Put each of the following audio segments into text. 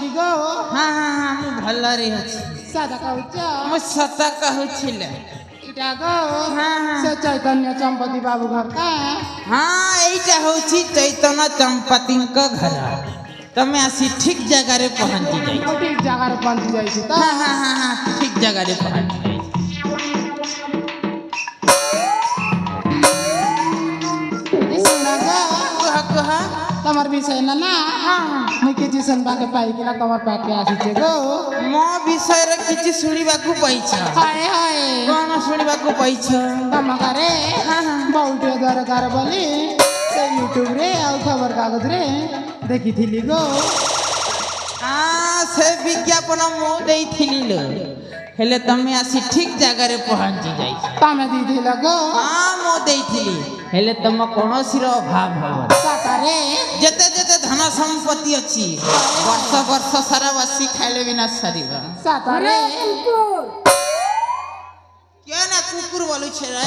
कि गो हाँ हाँ हाँ मु भल रे अछि सदा कहूच मु सत कहूछिले इटा गो हाँ हाँ से चैतन्य चंपती बाबू घर का हाँ एटा होछि चैतन्य चंपती का घर तमे आसी ठीक जगह रे पहुंची जाई ठीक जगह रे पहुंची जाई छी त हाँ हाँ हाँ हाँ ठीक जगह रे पहुंची जाई सुना गो कह कह तमर विषय ना ना हाँ हाँ मुई किछि सुनबाके पाई कि ना तमर पाके आसीचे गो मो विषय रे किछि सुनिबाकू पाइछ हाय हाय कोन सुनिबाकू पाइछ तम घरे हाँ हाँ बहुटे दरकार बोली से यूट्यूब रे आ खबर कागज रे देखिथिली गो हाँ से विज्ञापन मो देइथिली लो हेले तमे आसी ठीक जगह रे पहुंची जाई तमे दीदिल गो हाँ मो देइथिली हेले तम कोनोसी रो अभाव हबो साकारे जेते जेते धन संपत्ति अछि वर्ष वर्ष सारा बसी खाइले बिना सरीबा साकारे क्या ना कुकुर बोलु छे रे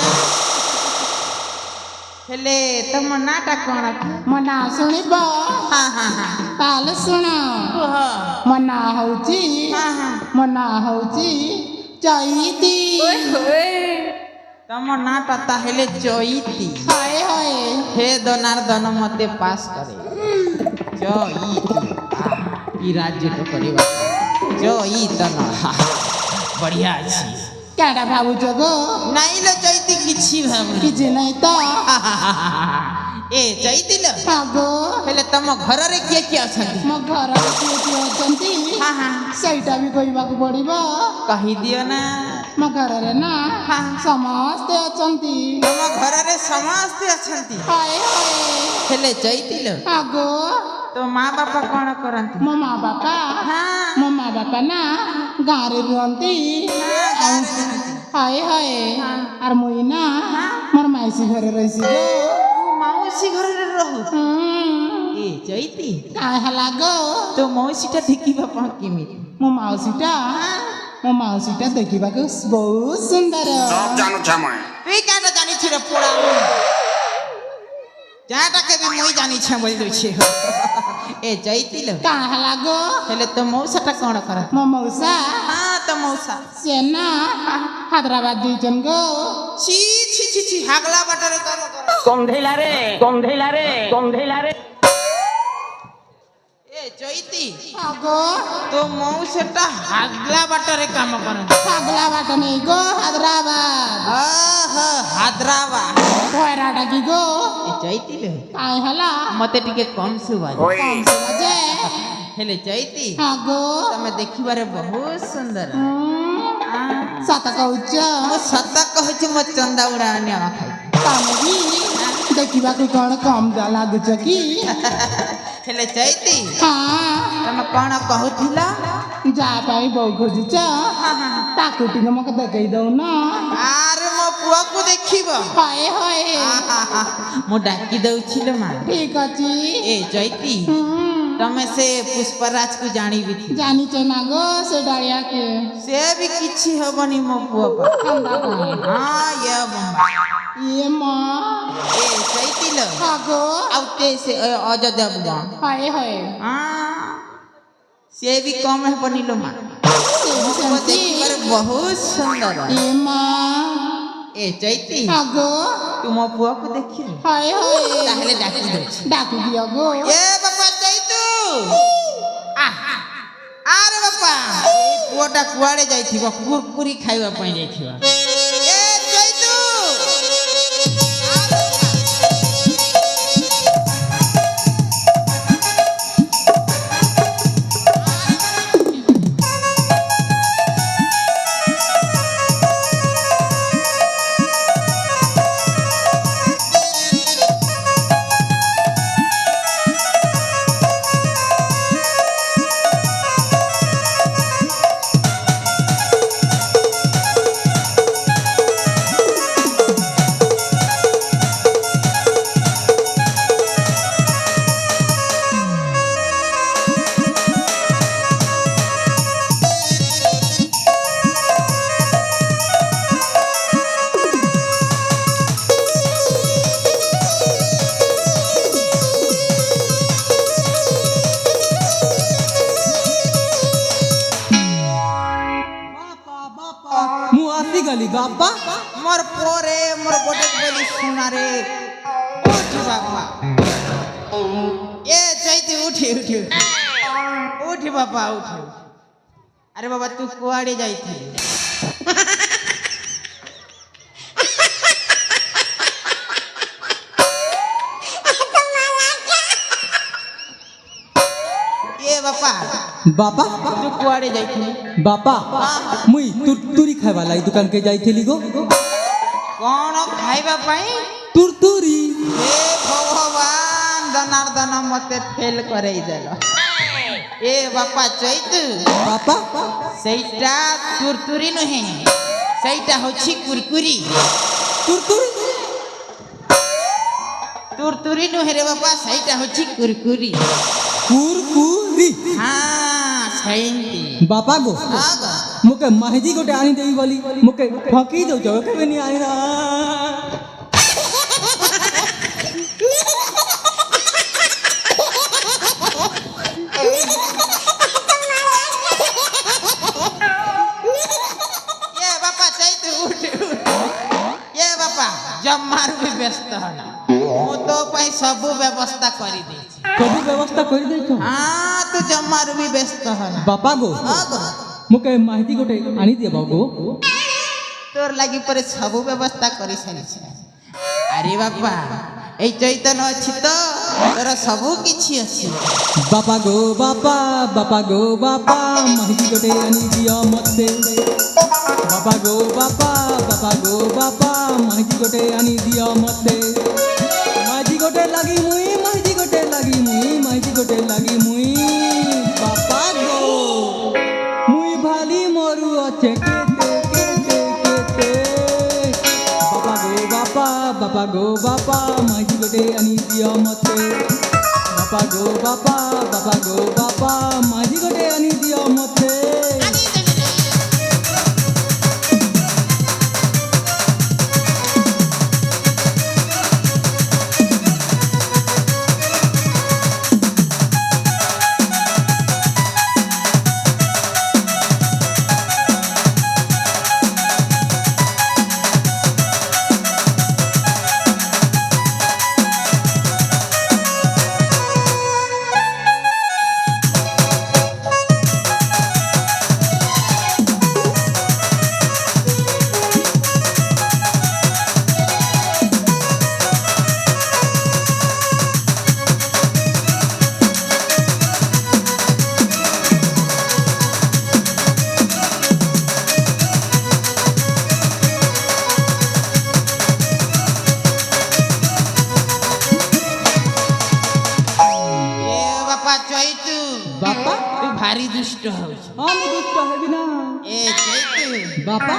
हेले तम नाटा कोन मना सुनिब हाँ हाँ हाँ ताले सुन कह मना हउची हाँ हाँ मना हउची चैती तम नाटा ताहेले चोईती हाय हाय हे दनार्दन मते पास करे चोईती ई राज्य तो करिबा चोईतन बढ़िया अछि केडा भाबु जगो नाइ लो चैती किछि भाबु किछि नै त ए चैती लो आगो हेले तम घर रे के अछंती म घर के अछंती हाँ हाँ सैटा भी कहबाकू पड़िब कहि दियो ना म घर रे ना हाँ समस्त अछंती तम घर रे समस्त अछंती हाय हाय हेले चैती लो आगो तो माँ बापा कोन करंती मो माँ बापा हाँ मो माँ बापा ना गाँव रे रुहंती हाय हाय आर मुई ना मोर माइसी घरे रहिसी गो मौसी घर रे रहू ए चैती काय हला गो तो मौसीटा देखिबा पा केमिति मो माउसीटा देखिबाकू बहुत सुंदर सब जानु छ मैं तुई काटा जानि छि रे पोड़ा जाटा के भी मोई जानि छ बोल दउ छि ए चैती लो काय हला गो हेले तो मौसाटा कोन कर मो मौसा हां तो मौसा से ना हैदराबाद दिजन गो छी छी छी छी हागला बाटरे काम कर गंधेला रे ए चैती आगो तो मौसाटा हागला बाटरे काम कर हागला बाट नहीं गो हैदराबाद हैदराबाद कोयरा डाकी गो ए चैती लो काय हला मते टिके कम सुबा ओए कौन से बजे हेले चैती आगो तमे देखिबारे बहुत सुंदर सात कहूच मो सत कहछ मो चंदा उड़ा नेवा खाई तमे भी देखिबाकू कौन कम जा लागुच की हेले चैती हाँ तमे कोन कहूथिला जा पाई बहु खोजुच ताकू टिके मके देखई दउ ना आरे मो पुआ को देखिबो हाय हाय मो डाकी दउछिलो मा ठीक अछि ए चैती तमे से पुष्पराज को जानी भी थी जानी चना गो से डालिया के से भी किछि हबनी मो पुआ पर ठंडा का हां ये बम्बा ये मां ए चैती लो आगो आउते से अजदेव गां हाय हाय हां से भी कम है बनिलो मा से वो संती देखिबारे बहुत सुंदर ये मां ए चैती आगो तुम पुआ को देखि हाय हाय ताहले डाकी दउछि डाकू दिया गो ए बापा चैतू आरे बापा ए पुआटा कुआड़े जाइथिबो कुरकुरी खाइबा पई जाइथिबो ए चैतू খালি বাপা মোর পরে মোর গোটে বলি সোনারে উঠি বাবা এ চাইতে উঠি উঠি উঠি উঠি বাবা উঠি আরে বাবা তুই কুয়াড়ে যাইছিলি এ বাবা বাপা তুই কুয়াড়ে যাইছিলি বাপা মুই তুরতুরি খাইবা লাই দোকান কে যাইଥିଲି গো কোন খাইবা পাই তুরতুরি হে ভগবান জনার্দন মতে ফেল করেই দেল এ বাপা চৈতু বাপা সেইটা তুরতুরি নহে সেইটা হচ্ছে কুরকুরি তুরতুরি তুরতুরি নহে রে বাপা সেইটা হচ্ছে কুরকুরি কুরকুরি হ্যাঁ সেইটি বাপা গো আগো মুকে মাহিজি গোটে আনি দেই বলি মুকে ঠকি দউছ কেবে নি আনি না এ বাপা চৈতু উঠ এ বাপা জম্মার भी ব্যস্ত হনা মু তো পাই সবু ব্যবস্থা করি দেছি সবু ব্যবস্থা করে দেছ হ্যাঁ তু জম্মার भी ব্যস্ত হনা বাপা গো আগো মুকে মাহিজি গোটে আনি দেব গো তোর লাগি পরে সবু ব্যবস্থা করে সারিছে আরে বাপা এই চৈতন্য ଅଛି তো তোর সবু কিছু আছে বাপা গো বাপা বাপা গো বাপা মাহিজি গোটে আনি দিও মতে বাপা গো বাপা বাপা গো বাপা মাহিজি গোটে আনি দিও মতে মাহিজি গোটে লাগি মুই মাহিজি গোটে লাগি মুই মাহিজি গোটে লাগি মুই বাপা গো মুই ভালি মরু আছে কেতে কেতে কেতে বাপা গো বাপা বাপা গো বাপা মাহিজি গোটে আনি দিও মতে বাপা গো বাপা বাপা গো বাপা মাঝি গোটে আনি দিও মতে এ বাপা চৈতু বাপা তুই ভারী দুষ্ট হউছ আমি দুষ্ট হেবি না এ চৈতু বাপা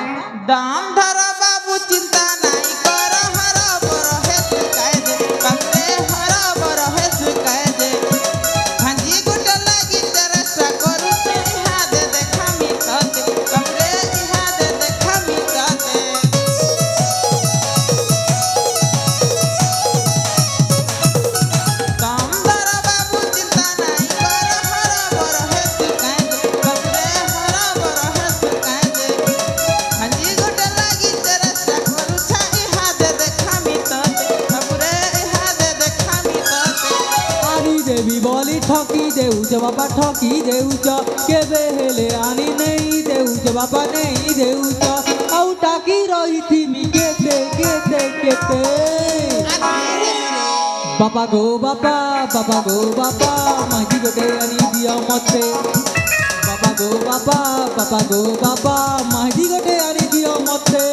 দাম ধর বাবু চিন্তা নাই কর হর বর হেতু কায়দে কামরে হর বর হেতু কায়দে ভাঞ্জি গুট লাগি তেরসা করু ইহা দে দেখামি ততে কামরে ইহা দে দেখামি ততে দাম ধর বাবু চিন্তা নাই কর হর বর হেতু কায়দে কামরে হর বর হেতু কায়দে ভাঞ্জি গুট লাগি তেরসা করু ইহা দে দেখামি ততে কামরে ইহা দে দেখামি ততে আনি দেবি বলি ঠকি দেউছ বাপা ঠকি দেউছ কেবে হেলে আনি নেই দেউছ বাপা নেই দেউছ আউ টাকি রইথিমি কেতে কেতে কেতে বাপা গো বাপা বাপা গো বাপা মাঝি গোটে আনি দিও মতে বাপা গো বাপা বাপা গো বাপা মাঝি গোটে আনি দিও মতে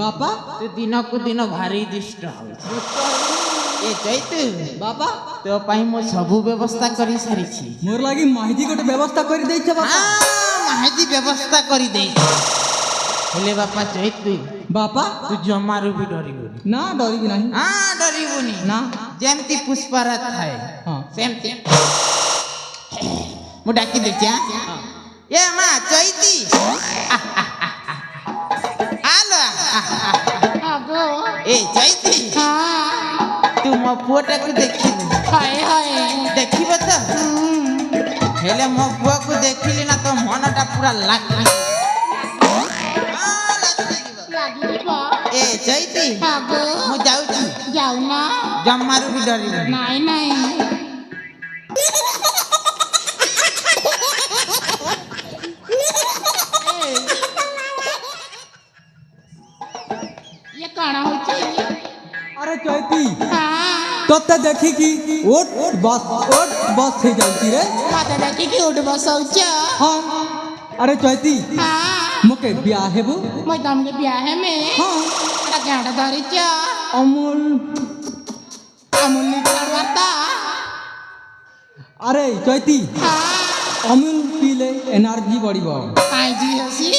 ବାପା ତୁ ଦିନକୁ ଦିନ ଭାରି ଦୁଷ୍ଟ ହଉଛୁ ଏ ଚୈତୁ ବାପା ତୋ ପାଇଁ ମୁଁ ସବୁ ବ୍ୟବସ୍ଥା କରି ସାରିଛି ମୋର ଲାଗି ମାହିଦି ଗୋଟେ ବ୍ୟବସ୍ଥା କରି ଦେଇଛ ବାପା ମାହାଦି ବ୍ୟବସ୍ଥା କରି ଦେଇଛି ହେଲେ ବାପା ଚୈତୁ ବାପା ତୁ ଜମାରୁ ବି ଡରିବୁନି ନା ଡରିବି ନାହିଁ ଡରିବୁନି ନା ଯେମିତି ପୁଷ୍ପାରାଜ ଥାଏ ହଁ ସେମିତି ମୁଁ ଡାକି ଦେଉଛି ଏ ମା ଚୈତି ଆଲୋ ଆଗୋ ଏ ଚୈତି ହଁ ତୁ ମୋ ପୁଅଟାକୁ ଦେଖିବୁ ହାଏ ହାଏ ଦେଖିବ ତ ହେଲେ ମୋ ପୁଅକୁ ଦେଖିଲି ନା ତ ମନଟା ପୁରା ଲାଗିଯିବ ଲାଗିଯିବ ଏ ଚୈତି ଆଗୋ ମୁଁ ଯାଉଛି ଯାଉନା ଜମାରୁ ବି ଡରିବୁ ନାଇଁ ନାଇଁ ये कण होची अरे चैती हाँ तोते देखिकी ओट बस हे जाउची रे मते देखी कि उठ बसौच हाँ अरे चैती हाँ मोके ब्याह हेबु मैं तुमके ब्याह में हाँ एटा केटा धरिच अमूल अमूल निचाड़वाता अरे चैती हाँ अमूल पीले एनर्जी बढ़िबो काई जी हसी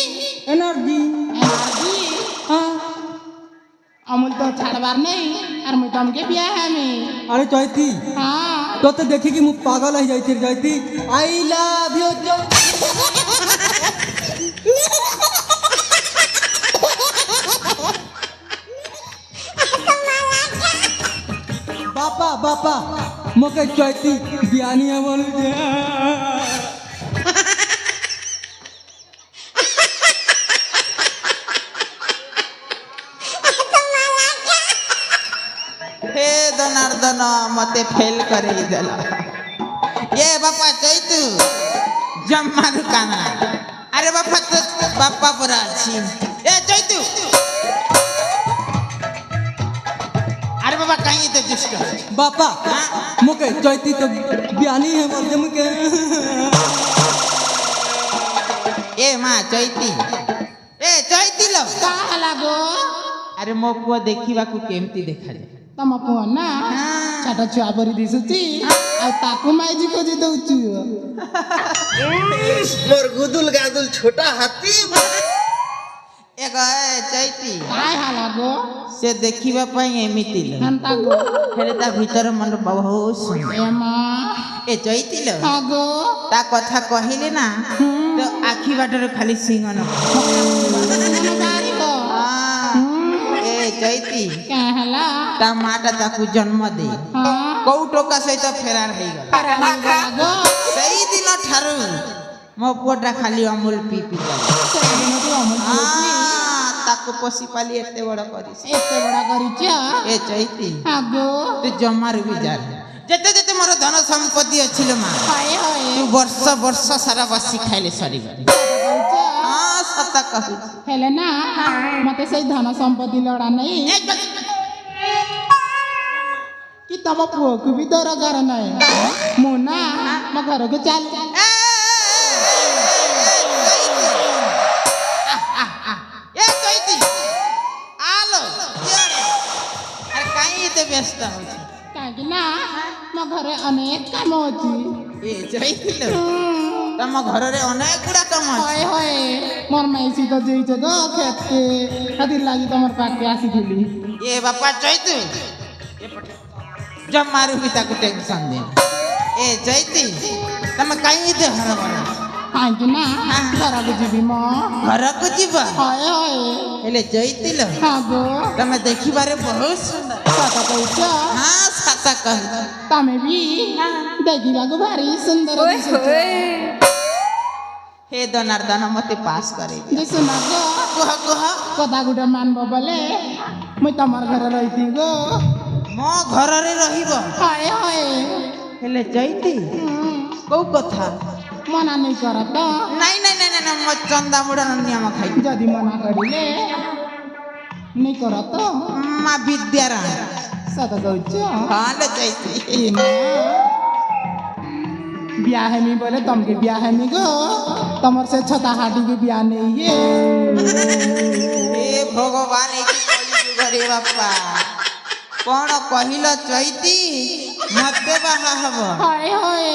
एनर्जी एनर्जी हाँ अमूल तो छाड़वार नहीं और मैं तुमके ब्याह में अरे चैती हाँ तोते देखिकी मु पागल हो जाइती चैती आई लव यू बापा बापा मोके चैती बियानी है बोल हे दनार्दन मते फेल करे देला ये बापा चैतु जम्मारु काना अरे बापा तो बापा पर अछि ए चैतु अरे बाबा कहीं तो दुष्ट बापा मोके चैती तो बियानी है बोल मुके ए माँ चैती ए चैती लो का लागो अरे मो पुआ देखिबा को केमती देखा जाए तम पुଅ ନା ଛାଟ ଛୁଆ ପରି ଦିଶୁଛି ଆଉ ତାକୁ ମାଇଜି ଖୋଜି ଦଉଛୁ मोर गुदुल गादुल छोटा हाथी ए चैती काय हालागो से देखिबा ପାଇଁ ଏମିତି लो ହେନ୍ତାଗो ହେଲେ ତା ଭିତର ମନ ବହୁତ ସୁନ୍ଦର ଏ ମା ଏ ଚୈତି लो ଆଗୋ ତା କଥା କହିଲେ ନା ତ ଆଖି ବାଟରେ ଖାଲି ସିଂହନ ମନ ବାରିବ ଏ ଚୈତି କା ହେଲା ତା ମାଟା ତାକୁ ଜନ୍ମ ଦେଇ ହଁ କୋଉ ଟୋକା ସହିତ ଫେରାର ହେଇଗଲା ଆଗୋ ସେଇ ଦିନ ଠାରୁ ମୋ ପୁଅଟା ଖାଲି ଅମୁଲ ପି ପି ଗଲା ସେଦିନଠୁ ଅମୁଲ ପିଉଛି ତାକୁ ପୋଷି ପାଲି ଏତେ ବଡ କରିଛି ଏତେ ବଡ କରିଛ ଏ ଚୈତି ଆଗୋ ତୁ ଜମାରୁ ବି ଯା ଯେତେ ଯେତେ ମୋର ଧନ ସମ୍ପତ୍ତି ଅଛି ଲୋ ମା ହାଏ ହାଏ ତୁ ବର୍ଷ ବର୍ଷ ସାରା ବସି ଖାଇଲେ ସରିବନି କହୁଛ ହଁ ସତ କହୁଛି ହେଲେ ନା ମତେ ସେଇ ଧନ ସମ୍ପତ୍ତି ଲଡା ନେଇ कि तम पुओ को भी दरकार नहीं मु ना मो घर को चल ए चैती आलो अरे काई एते व्यस्त होछी काहे ना मो घरे अनेक काम अछि ए चैती लो तम घर रे अनेक गुडा काम अछि होय होय मोर माइसी तो जेइते गो खेते खातिर लागि तमर पाके आसीथिली ए बापा चैती ए पटे जमारू भी ताको टेंशन दे ए चैती तम काई एते हरबर काहे ना घर को जीवी मो घर को जीवा होय होय हेले चैती लो हां गो तमे देखिबारे बहुत सुंदर सता कहूछ हां सता कह तमे भी देखिबा को भारी सुंदर दिसुछ हे दनार्दन मते पास करे दिसु ना गो कुह कुह कदा गुडा मानबो बोले मुई तमर घर रहिती गो मो घर रे रहिबो हाय हाय हेले चैती को कथा मना नहीं करत नहीं नहीं नहीं नहीं मो चंदा मुड़ा नियम खाई जदि मना करिले नहीं करत मां विद्यारा सत कहूछ हाले चैती ए मां ब्याह में बोले तुमके ब्याह में गो तमर से छता हाटी के ब्याह नहीं ये ए ভগবান এই কলিযুগরে বাপা কোন কহিল চৈতি মতে বাহা হব হায় হায়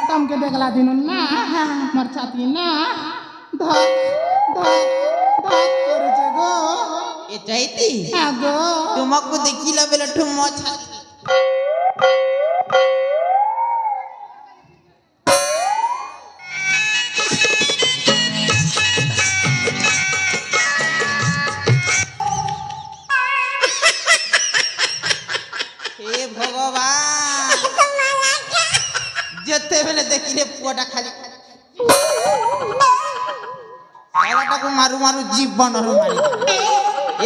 তমকে দেখলা দিন না মোর ছাতি না ধক ধক ধক করছে গো এ চৈতি আগো তোমাকে দেখিলা বেলাঠু মো ছাতি হে ভগবান যেতেবেলে দেখিলে পুয়াটা খালি শালাটাকে মারু মারু জীবনরু মারি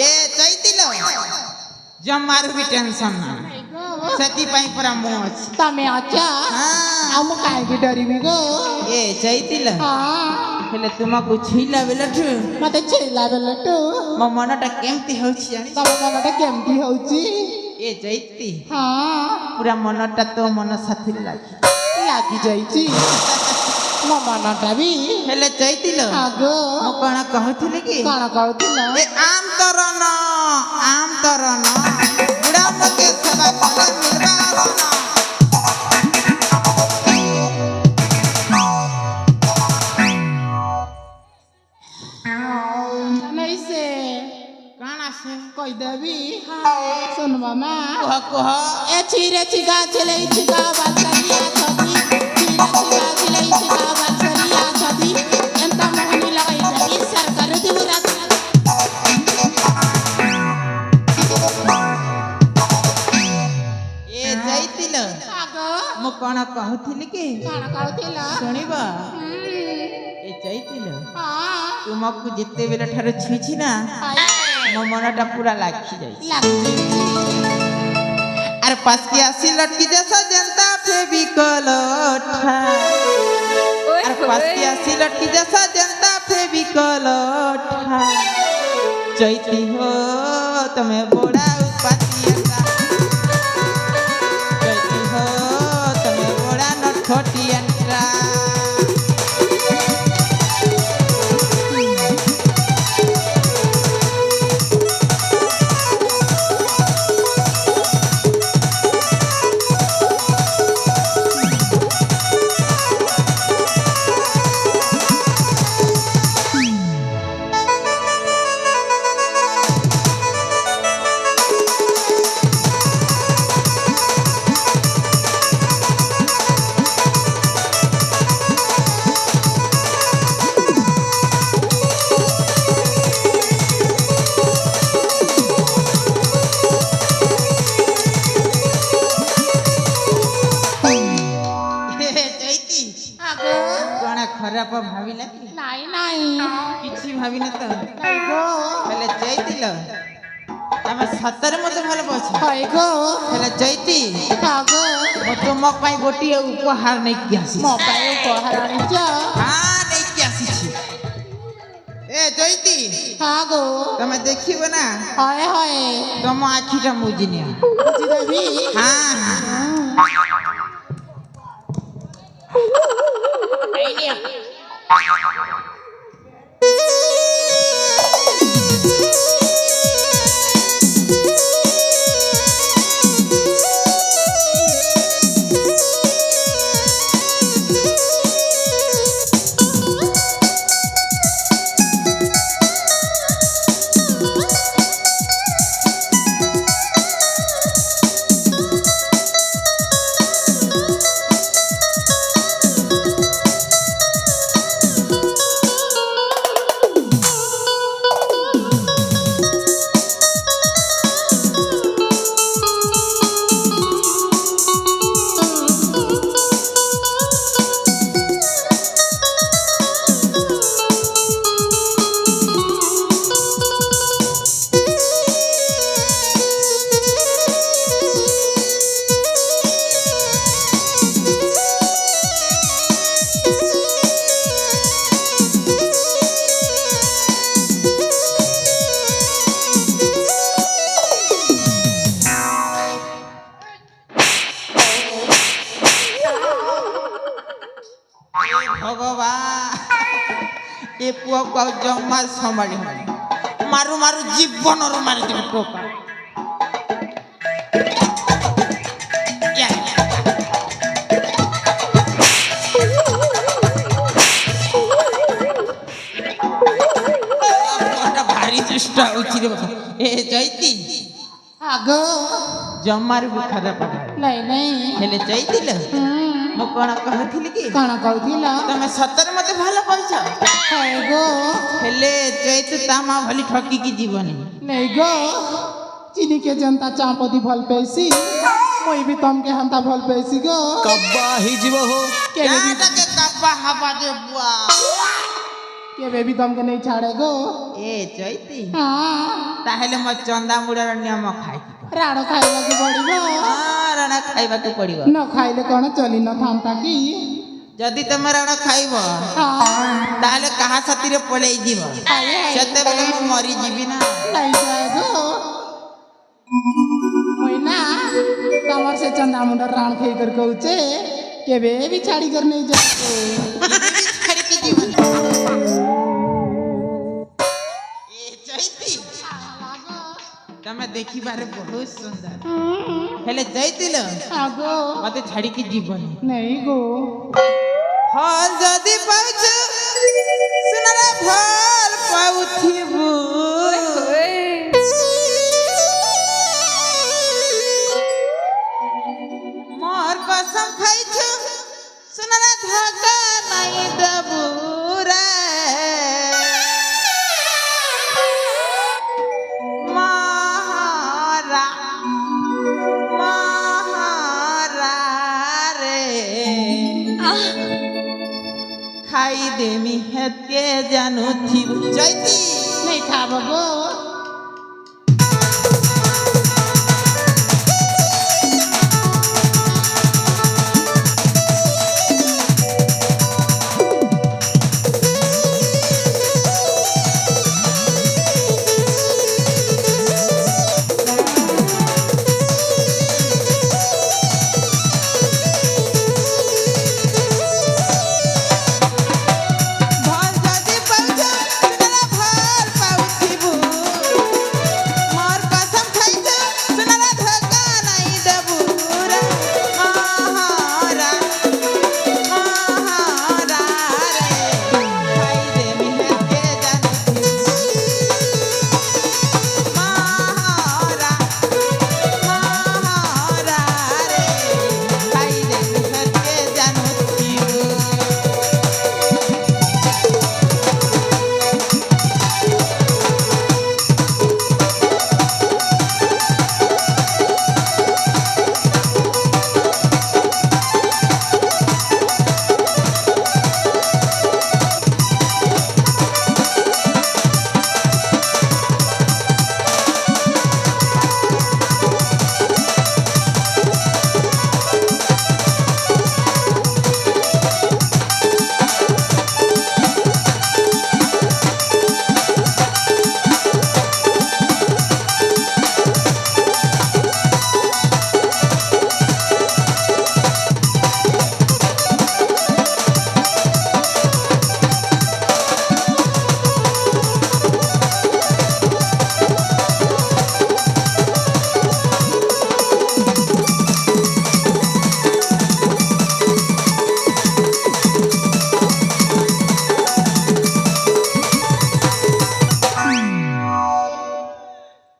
এ চাইতিল জমার ବି ଟେନସନ୍ ନା ସେଥିପାଇଁ ପରା ମୁଁ ଅଛି ତମେ ଅଛ ଆଉ ମୁଁ କାହିଁକି ଡରିବି ଗୋ ଏ ଚାଇତିଲ ହଁ ହେଲେ ତୁମକୁ ଛୁଇଲା ବେଲଠୁ ମତେ ଛେଇଲା ବେଳଠୁ ମୋ ମନଟା କେମିତି ହଉଛି ଜାଣି ତମ ମନଟା କେମିତି ହଉଛି ଏ ଚୈତି ହଁ ପୁରା ମନଟା ତୋ ମନ ସାଥିରେ ଲାଗି ଲାଗିଯାଇଛି ମୋ ମନଟା ବି ହେଲେ ଚୈତିଲ ଆଗୋ ମୁଁ କଣ କହୁଥିଲି କି କଣ କହୁଥିଲ ଏ ଆମ୍ ତରନ ବୁଢ଼ା ମତେ ସେବା କଲେ ମିଲବା ଅରନ ନାଇଁ ସେ କାଣ ଆସେ କହିଦେବି ଶୁଣବା ମା କୁହ କୁହ ଏ ଚିରେ ଚିଗା ଚିଲେଇ ଚିଗା ବାଲସରିଆ ଛଦି ଚିରେ ଚିଗା ଚିଲେଇ ଚିଗା ବାଲସରିଆ ଛଦି ଏନ୍ତା ମୋହନି ଲଗାଇ ଦେବି ସରକାର দিব ରାତ ଏ ଯାଇଥିଲ ଆଗୋ ମୁଁ କଣ କହୁଥିଲି କି କଣ କହୁଥିଲ ଶୁଣିବ ଏ ଯାଇଥିଲ ହଁ ତୁମକୁ ଯେତେବେଳେ ଠାରୁ ଛୁଇଁଛି ନା ମୋ ମନଟା ପୁରା ଲାଖି ଯାଇଛି ଲାଗିଯାଇଛି ଆରେ ପାଶକି ଆସି ଲଟକି ଦେଶ ଯେନ୍ତା ଫେବିକଲ ଠା ଆରେ ପାଶକି ଆସି ଲଟକି ଦେଶ ଯେନ୍ତା ଫେବିକଲ ଠା ଚୈତି ହୋ ତମେ ବଡ଼ା ଉତ୍ପାତିଆ ଚୈତି ହୋ ତମେ ବଡ଼ା ନଠଟିଆଣ୍ଟ୍ରା ଆଗୋ କଣ ଖରାପ ଭାବିଲା କି ନାଇଁ ନାଇଁ କିଛି ଭାବିନ ତ ନାଇଁ ଗୋ ହେଲେ ଯାଇଥିଲ ତମେ ସତରେ ମତେ ଭଲ ପାଉଛ ହଇ ଗୋ ହେଲେ ଚୈତି ଆଗୋ ମୁଁ ତୁମ ପାଇଁ ଗୋଟିଏ ଉପହାର ନେଇକି ଆସିଛି ମୋ ପାଇଁ ଉପହାର ଆଣିଛ ହଁ ନେଇକି ଆସିଛି ଏ ଚୈତି ଆଗୋ ତମେ ଦେଖିବ ନା ହଏ ହଏ ତମ ଆଖିଟା ମୁଜି ନିଅ ବୁଝିଦେବି ହଁ ହଁ ভগবান এ পুয়াକୁ ଆଉ ଜମା ସମ୍ଭାଳି ହବନି ମାରୁ ମାରୁ ଜୀବନରୁ ମାରିଦେବି ଟୋକା। ଭାରି ଦୁଷ୍ଟ ହଉଛି ରେ ବାବା। ଏ ଚୈତି ଆଗୋ ଜମାରୁ ବି ଖରାପ ନାଇଁ ନାଇଁ ହେଲେ ଚୈତିଲ ମୁଁ କଣ କହୁଥିଲି କି କଣ କହୁଥିଲ ତମେ ସତରେ ମତେ ଭଲ ପାଉଛ ହେ ଗୋ ହେଲେ ଚୈତୁ ତା ମା ଭଳି ଠକିକି ଯିବନି। ନାଇଁ ଗୋ ଚିନିକେ ଯେନ୍ତା ଚାପତି ଭଲ ପାଇସି ମୁଇଁ ବି ତମକେ ହେନ୍ତା ଭଲ ପାଇସି ଗୋ କବା ହେଇଯିବ ହୋ କେବେ ବି କାଟାକେ କାପା ହାବା ଯେ ବୁଆ। କେବେ ବି ତମକେ ନେଇ ଛାଡେ ଗୋ ଏ ଚୈତି ହଁ ତାହେଲେ ମୋ ଚନ୍ଦା ମୁଡ଼ର ନିୟମ ଖାଇକି ରାଣ ଖାଇବାକୁ ପଡିବ ରଣ ଖାଇବାକୁ ପଡିବ। ନ ଖାଇଲେ କଣ ଚଲି ନଥାନ୍ତା କି ଯଦି ତମେ ରଣ ଖାଇବ ହଁ ତାହେଲେ କାହା ସାଥିରେ ପଳେଇ ଯିବ ଆଏ, ଆଏ। ସେତେବେଳେ ମୁଁ ମରିଯିବି ନା। ନାଇଁ ଯାଏ ଗୋ ମୁଇଁ ନା ତମର ସେ ଚନ୍ଦା ମୁଣ୍ଡ ରାଣ ଖାଇକରି କହୁଛେ କେବେ ବି ଛାଡିକରି ନେଇ ଯାଏ ଛାଡ଼ିକି ଯିବନି। ଏ ଚୈତି ତମେ ଦେଖିବାରେ ବହୁତ ସୁନ୍ଦର ହେଲେ ଯାଇଥିଲ ଆଗୋ ମତେ ଛାଡିକି ଯିବନି। ନେଇ ଗୋ ଫଲ ଯଦି ପାଉଛୁ ସୁନାରେ ଫଲ ପାଉଥିବୁ ମୋର କସମ ଖାଇଛୁ ସୁନାରେ ଧୋକା ନାଇଁ ଦେବୁ ରେ ମହାରା ମହାରା ରେ ଖାଇଦେମି ହେତକେ ଜାନୁଥିବୁ ଚୈତି ନେଇ ଖାବ ଗୋ ଭଲ ଯଦି ପାଉଛ ସୁନାରେ ଭଲ ପାଉଥିବୁ ମୋର କସମ ଖାଇଛୁ ସୁନାରେ ଧୋକା ନାଇଁ ଦେବୁ ରେ ମହାରା ମହାରା ରେ ଖାଇଦେମି ହେତକେ ଜାନୁଥିବୁ ମହାରା ମହାରା ରେ ଖାଇଦେମି ହେତକେ ଜାନୁଥିବୁ।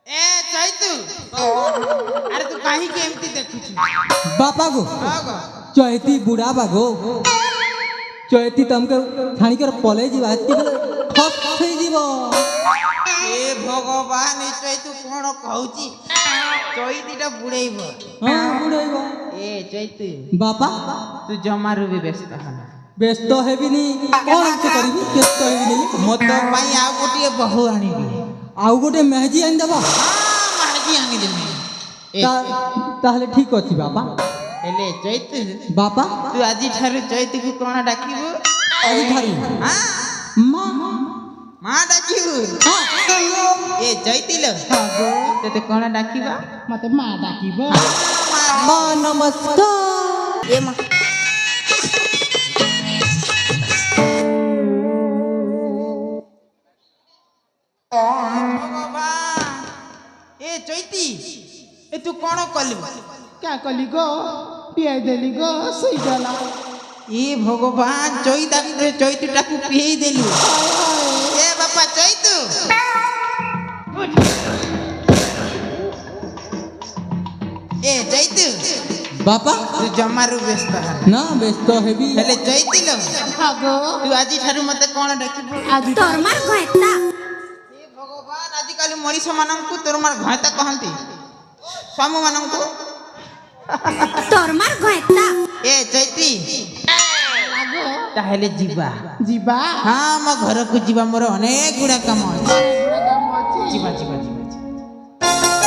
ଏ ଚୈତୁ ଆରେ ତୁ କାହିଁକି ଏମିତି ଦେଖୁଛୁ ବାପା ଗो ଚୈତି ବୁଢା ବାଗो ଚୈତି ତମକେ ଛାଣିକର ପଲେଇ ଯିବା ହେତିକି ବେଲେ ଠକ୍ ହେଇଯିବ ଏ ଭଗବାନ ଏ ଚୈତୁ କଣ କହୁଛି ଚୈତିଟା ବୁଡେଇବ। ହଁ ବୁଢେଇବ ଏ ଚୈତୁ ବାପା ତୁ ଜମାରୁ ବି ବ୍ୟସ୍ତ ହନା ବ୍ୟସ୍ତ ହେବିନି କଣ ଏମିତି କରିବି ବ୍ୟସ୍ତ ହେବିନି ମୋ ତୋ ପାଇଁ ଆଉ ଗୋଟିଏ ବୋହୂ ଆଣିବି। ଆଉ ଗୋଟେ ମେହେଜି ଆଣିଦେବା ମାହାଜି ଆଣିଦେବି। ଏ ତାହେଲେ ଠିକ ଅଛି ବାପା ହେଲେ ଚୈତୁ ବାପା ତୁ ଆଜିଠାରୁ ଚୈତୁକୁ କଣ ଡାକିବୁ ଆଜିଠାରୁ ହଁ ମା ମା ଡାକିବୁ ଏ ଚୈତିଲ ଆଗୋ ତତେ କଣ ଡାକିବା ମତେ ମା ଡାକିବ ମା ନମସ୍କାର ଏ ମା କ'ଣ କଲୁ? क्या कली गो पियाई देली गो सुई गला ଏ ଭଗବାନ ଚୈତୁଟାକୁ ପିଏଇ ଦେଲୁ। ଏ ବାପା ଚୈତୁ ଏ ଚୈତୁ ବାପା ତୁ ଜମାରୁ ବ୍ୟସ୍ତ ହେ ନା ବ୍ୟସ୍ତ ହେବି ହେଲେ ଚୈତିଲ हाँ गो ତୁ ଆଜିଠାରୁ ମତେ କ'ଣ ଡାକିବୁ? आज ତୋରମାର ଘଏତା ଏ ଭଗବାନ ଆଜିକାଲି ମଣିଷମାନଙ୍କୁ ତୋରମାର ଘଏତା କହନ୍ତି ସ୍ୱାମୀମାନଙ୍କୁ। ତୋରମାର ଘଏତା ଏ ଚୈତି गो ତାହେଲେ ଯିବା। जीबा ହଁ ମୋ ଘରକୁ ଯିବା, ମୋର ଅନେକ ଗୁଡ଼ା କାମ ଅଛି। ଯିବା ଯିବା ଯିବା ଯିବା।